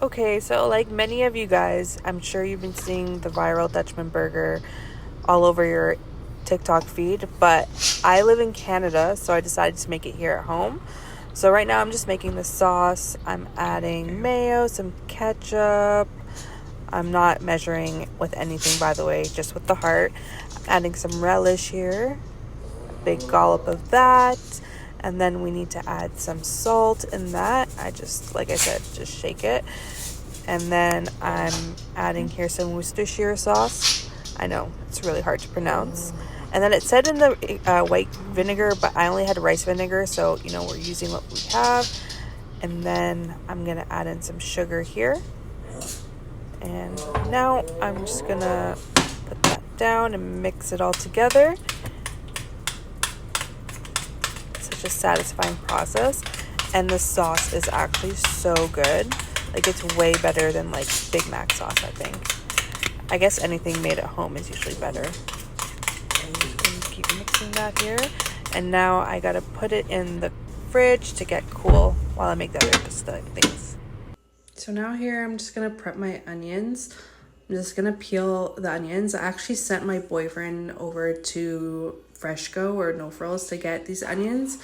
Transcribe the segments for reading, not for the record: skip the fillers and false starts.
Okay, so like many of you guys, I'm sure you've been seeing the viral Dutchman burger all over your TikTok feed, but I live in Canada, so I decided to make it here at home. So right now I'm just making the sauce. I'm adding mayo, some ketchup. I'm not measuring with anything, by the way, just with the heart. I'm adding some relish here, big dollop of that. And then we need to add some salt in that. I just, like I said, just shake it. And then I'm adding here some Worcestershire sauce. I know, it's really hard to pronounce. And then it said in the white vinegar, but I only had rice vinegar, so, we're using what we have. And then I'm going to add in some sugar here. And now I'm just going to put that down and mix it all together. Such a satisfying process. And the sauce is actually so good. Like, it's way better than like Big Mac sauce, I think. I guess anything made at home is usually better. And keep mixing that here. And now I gotta put it in the fridge to get cool while I make the other things. So now here I'm just gonna prep my onions. I'm just gonna peel the onions. I actually sent my boyfriend over to Freshco or No Frills to get these onions.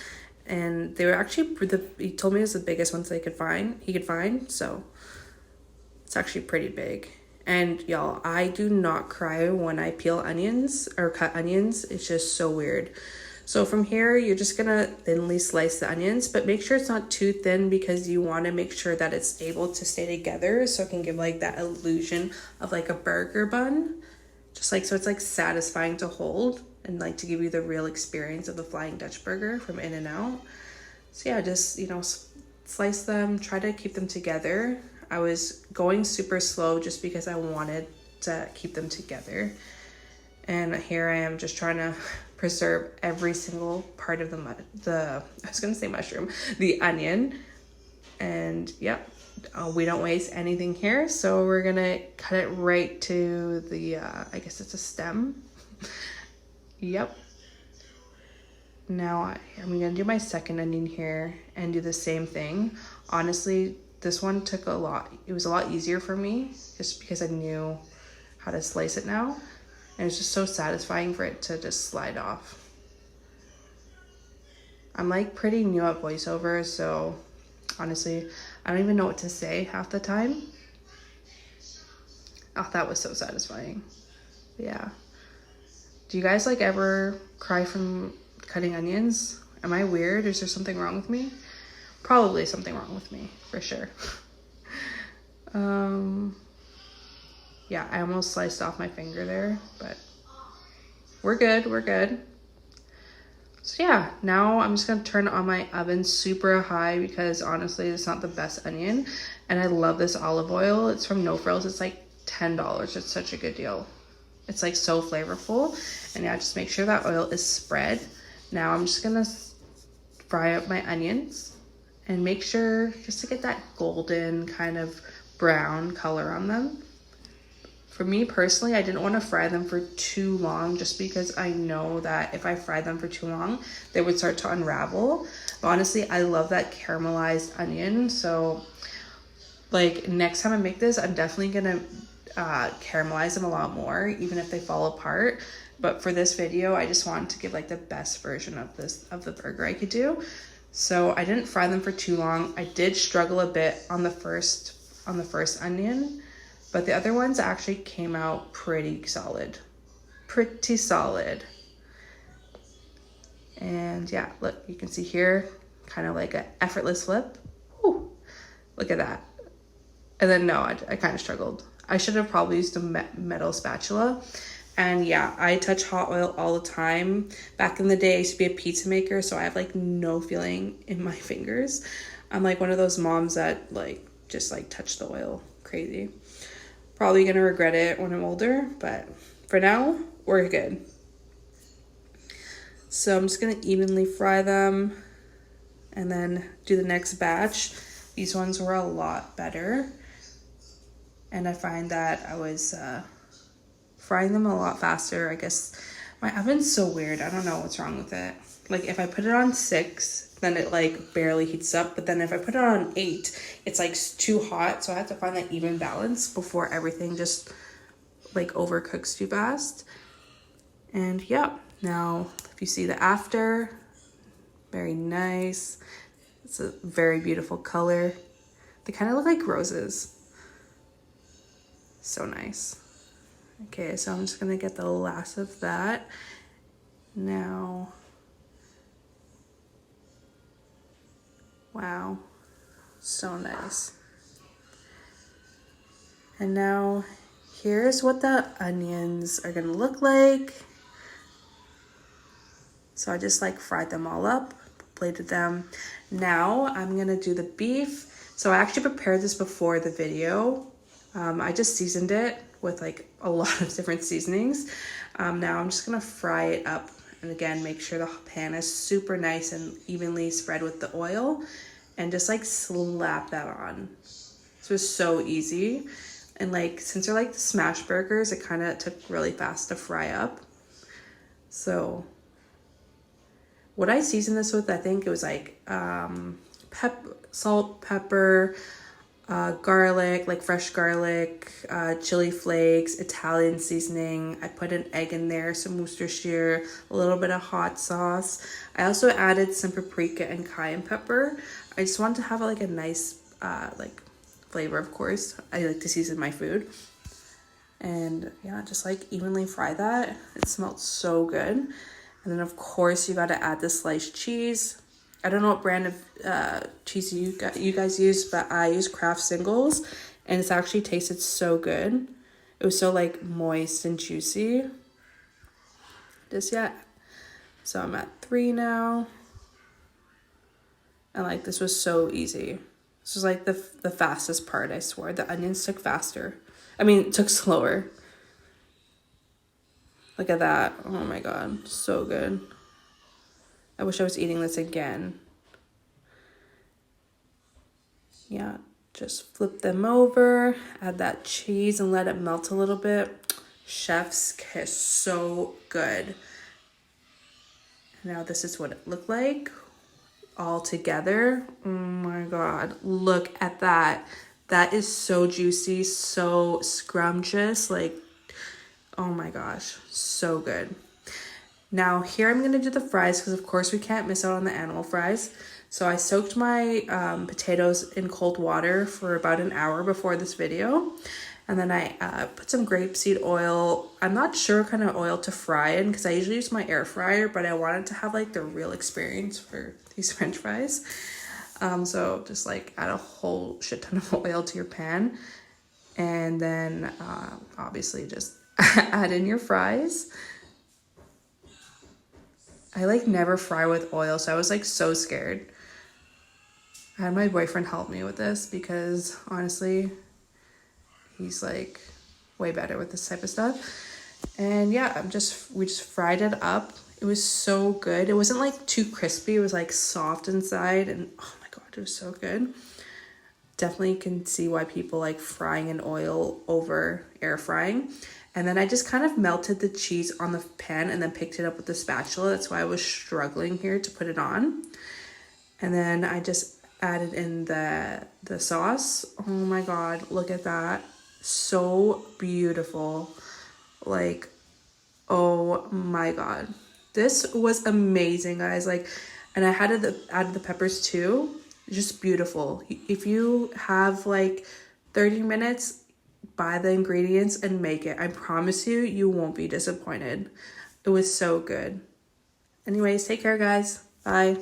And they were actually, he told me it was the biggest ones he could find, so it's actually pretty big. And y'all, I do not cry when I peel onions or cut onions. It's just so weird. So from here, you're just gonna thinly slice the onions, but make sure it's not too thin because you wanna make sure that it's able to stay together so it can give like that illusion of like a burger bun. Just like, so it's like satisfying to hold and like to give you the real experience of the Flying Dutch burger from In-N-Out. So yeah, just, slice them, try to keep them together. I was going super slow just because I wanted to keep them together. And here I am just trying to preserve every single part of the onion. And yep. We don't waste anything here, so we're gonna cut it right to the I guess it's a stem. Yep. Now I'm gonna do my second onion here and do the same thing. Honestly, this one took a lot. It was a lot easier for me just because I knew how to slice it now, and it's just so satisfying for it to just slide off. I'm like pretty new at voiceover, so honestly, I don't even know what to say half the time. Oh, that was so satisfying. Yeah. Do you guys like ever cry from cutting onions? Am I weird? Is there something wrong with me? Probably something wrong with me, for sure. Yeah, I almost sliced off my finger there, but we're good, we're good. So yeah, now I'm just gonna turn on my oven super high because honestly, it's not the best onion. And I love this olive oil. It's from No Frills. It's like $10. It's such a good deal. It's like so flavorful. And yeah, just make sure that oil is spread. Now I'm just gonna fry up my onions and make sure just to get that golden kind of brown color on them. For me personally, I didn't want to fry them for too long just because I know that if I fried them for too long, they would start to unravel. But honestly, I love that caramelized onion. So like next time I make this, I'm definitely gonna caramelize them a lot more, even if they fall apart. But for this video, I just wanted to give like the best version of the burger I could do. So I didn't fry them for too long. I did struggle a bit on the first onion, but the other ones actually came out pretty solid. And yeah, look, you can see here, kind of like an effortless flip. Whew, look at that. And then no, I kind of struggled. I should have probably used a metal spatula. And yeah, I touch hot oil all the time. Back in the day, I used to be a pizza maker, so I have like no feeling in my fingers. I'm like one of those moms that like just like touch the oil crazy. Probably gonna regret it when I'm older, but for now, we're good. So I'm just gonna evenly fry them and then do the next batch. These ones were a lot better. And I find that I was frying them a lot faster. I guess my oven's so weird. I don't know what's wrong with it. like if I put it on 6, then it like barely heats up. But then if I put it on 8, it's like too hot. So I have to find that even balance before everything just like overcooks too fast. And yeah, now if you see the after, very nice. It's a very beautiful color. They kind of look like roses. So nice. Okay, so I'm just gonna get the last of that. Now, wow, so nice. And now here's what the onions are gonna look like. So I just like fried them all up, plated them. Now I'm gonna do the beef. So I actually prepared this before the video. I just seasoned it with like a lot of different seasonings. Now I'm just gonna fry it up, and again, make sure the pan is super nice and evenly spread with the oil, and just like slap that on. This was so easy. And like, since they're like the smash burgers, it kind of took really fast to fry up. So what I seasoned this with, I think it was like salt, pepper, garlic, like fresh garlic, chili flakes, Italian seasoning. I put an egg in there, some Worcestershire, a little bit of hot sauce. I also added some paprika and cayenne pepper. I just wanted to have like a nice like flavor, of course. I like to season my food. And yeah, just like evenly fry that. It smelled so good. And then of course you got to add the sliced cheese. I don't know what brand of cheese you guys use, but I use Kraft Singles, and it's actually tasted so good. It was so like moist and juicy. Just yet. So I'm at 3 now. And like, this was so easy. This was like the fastest part, I swear. The onions took faster. I mean, it took slower. Look at that. Oh my God, so good. I wish I was eating this again. Yeah, just flip them over, add that cheese and let it melt a little bit. Chef's kiss, so good. Now this is what it looked like all together. Oh my God, look at that. That is so juicy, so scrumptious. Like, oh my gosh, so good. Now here I'm gonna do the fries, because of course we can't miss out on the animal fries. So I soaked my potatoes in cold water for about an hour before this video. And then I put some grapeseed oil. I'm not sure what kind of oil to fry in, because I usually use my air fryer, but I wanted to have like the real experience for these French fries. So just like add a whole shit ton of oil to your pan. And then obviously just add in your fries. I like never fry with oil, so I was like so scared. I had my boyfriend help me with this, because honestly, he's like way better with this type of stuff. And yeah, we just fried it up. It was so good. It wasn't like too crispy. It was like soft inside, and oh my God, it was so good. Definitely can see why people like frying in oil over air frying. And then I just kind of melted the cheese on the pan and then picked it up with the spatula. That's why I was struggling here to put it on. And then I just added in the sauce. Oh my God, look at that. So beautiful. Like, oh my God. This was amazing, guys. Like, and I added the peppers too. Just beautiful. If you have like 30 minutes, buy the ingredients and make it. I promise you, you won't be disappointed. It was so good. Anyways, take care, guys. Bye.